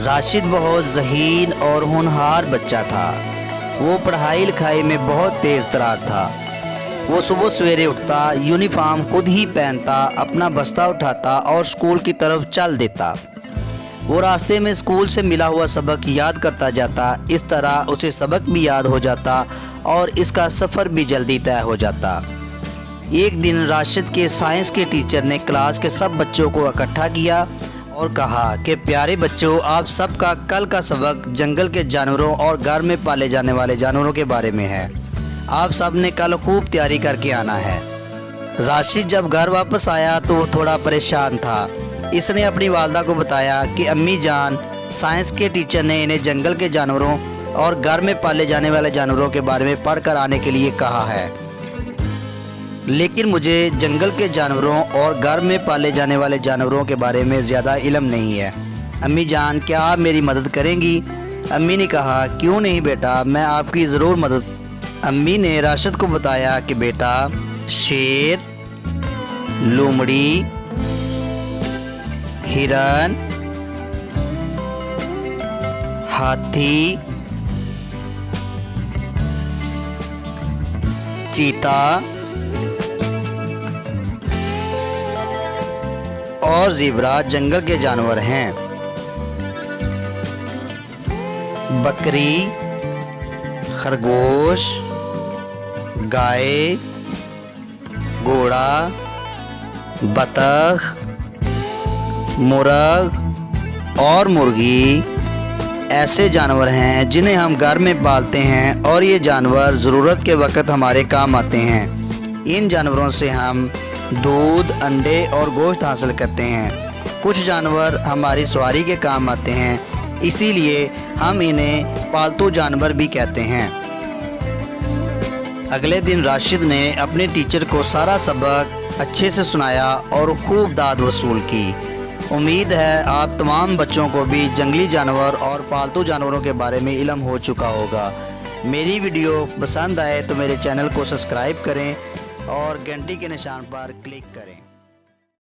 راشد بہت ذہین اور ہونہار بچہ تھا۔ وہ پڑھائی لکھائی میں بہت تیز ترار تھا۔ وہ صبح سویرے اٹھتا، یونیفارم خود ہی پہنتا، اپنا بستہ اٹھاتا اور اسکول کی طرف چل دیتا۔ وہ راستے میں اسکول سے ملا ہوا سبق یاد کرتا جاتا، اس طرح اسے سبق بھی یاد ہو جاتا اور اس کا سفر بھی جلدی طے ہو جاتا۔ ایک دن راشد کے سائنس کے ٹیچر نے کلاس کے سب بچوں کو اکٹھا کیا اور کہا کہ پیارے بچوں، آپ سب کا کل کا سبق جنگل کے جانوروں اور گھر میں پالے جانے والے جانوروں کے بارے میں ہے۔ آپ سب نے کل خوب تیاری کر کے آنا ہے۔ راشد جب گھر واپس آیا تو وہ تھوڑا پریشان تھا۔ اس نے اپنی والدہ کو بتایا کہ امی جان، سائنس کے ٹیچر نے انہیں جنگل کے جانوروں اور گھر میں پالے جانے والے جانوروں کے بارے میں پڑھ کر آنے کے لیے کہا ہے، لیکن مجھے جنگل کے جانوروں اور گھر میں پالے جانے والے جانوروں کے بارے میں زیادہ علم نہیں ہے۔ امی جان، کیا آپ میری مدد کریں گی؟ امی نے کہا، کیوں نہیں بیٹا، میں آپ کی ضرور مدد۔ امی نے راشد کو بتایا کہ بیٹا، شیر، لومڑی، ہرن، ہاتھی، چیتا اور زیبرا جنگل کے جانور ہیں۔ بکری، خرگوش، گائے، گھوڑا، بطخ، مرغ اور مرغی ایسے جانور ہیں جنہیں ہم گھر میں پالتے ہیں اور یہ جانور ضرورت کے وقت ہمارے کام آتے ہیں۔ ان جانوروں سے ہم دودھ، انڈے اور گوشت حاصل کرتے ہیں۔ کچھ جانور ہماری سواری کے کام آتے ہیں، اسی لیے ہم انہیں پالتو جانور بھی کہتے ہیں۔ اگلے دن راشد نے اپنے ٹیچر کو سارا سبق اچھے سے سنایا اور خوب داد وصول کی۔ امید ہے آپ تمام بچوں کو بھی جنگلی جانور اور پالتو جانوروں کے بارے میں علم ہو چکا ہوگا۔ میری ویڈیو پسند آئے تو میرے چینل کو سبسکرائب کریں اور گھنٹی کے نشان پر کلک کریں۔